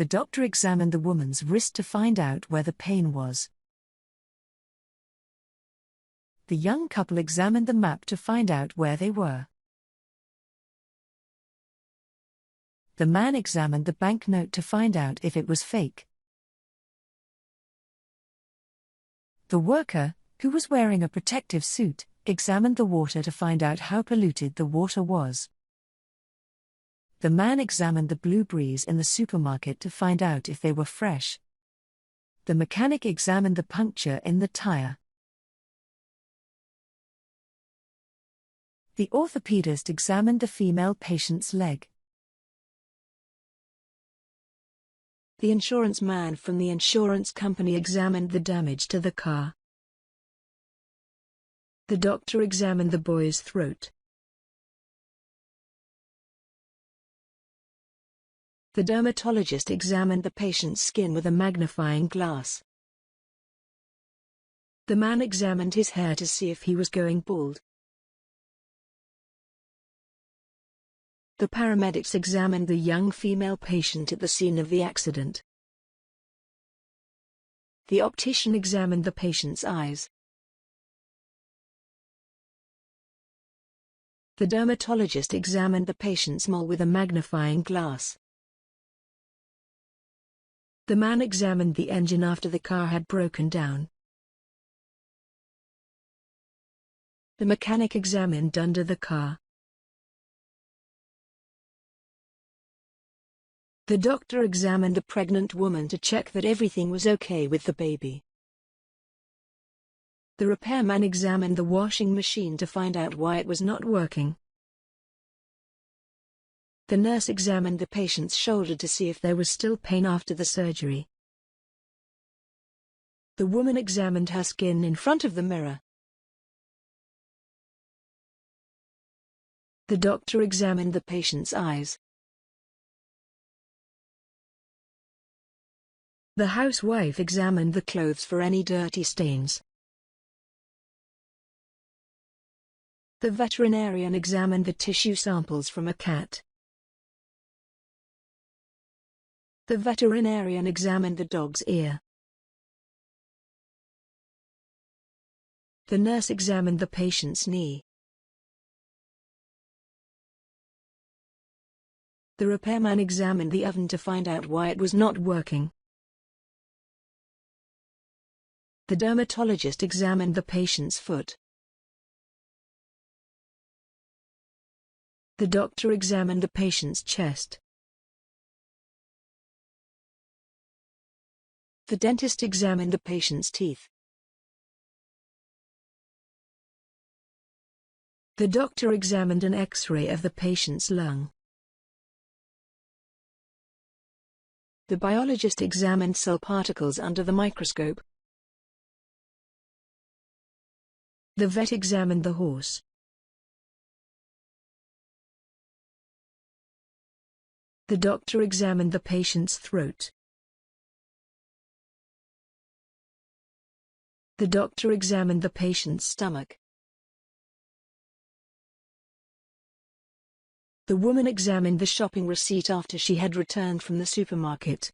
The doctor examined the woman's wrist to find out where the pain was. The young couple examined the map to find out where they were. The man examined the banknote to find out if it was fake. The worker, who was wearing a protective suit, examined the water to find out how polluted the water was. The man examined the blueberries in the supermarket to find out if they were fresh. The mechanic examined the puncture in the tire. The orthopedist examined the female patient's leg. The insurance man from the insurance company examined the damage to the car. The doctor examined the boy's throat. The dermatologist examined the patient's skin with a magnifying glass. The man examined his hair to see if he was going bald. The paramedics examined the young female patient at the scene of the accident. The optician examined the patient's eyes. The dermatologist examined the patient's mole with a magnifying glass. The man examined the engine after the car had broken down. The mechanic examined under the car. The doctor examined the pregnant woman to check that everything was okay with the baby. The repairman examined the washing machine to find out why it was not working. The nurse examined the patient's shoulder to see if there was still pain after the surgery. The woman examined her skin in front of the mirror. The doctor examined the patient's eyes. The housewife examined the clothes for any dirty stains. The veterinarian examined the tissue samples from a cat. The veterinarian examined the dog's ear. The nurse examined the patient's knee. The repairman examined the oven to find out why it was not working. The dermatologist examined the patient's foot. The doctor examined the patient's chest. The dentist examined the patient's teeth. The doctor examined an X-ray of the patient's lung. The biologist examined cell particles under the microscope. The vet examined the horse. The doctor examined the patient's throat. The doctor examined the patient's stomach. The woman examined the shopping receipt after she had returned from the supermarket.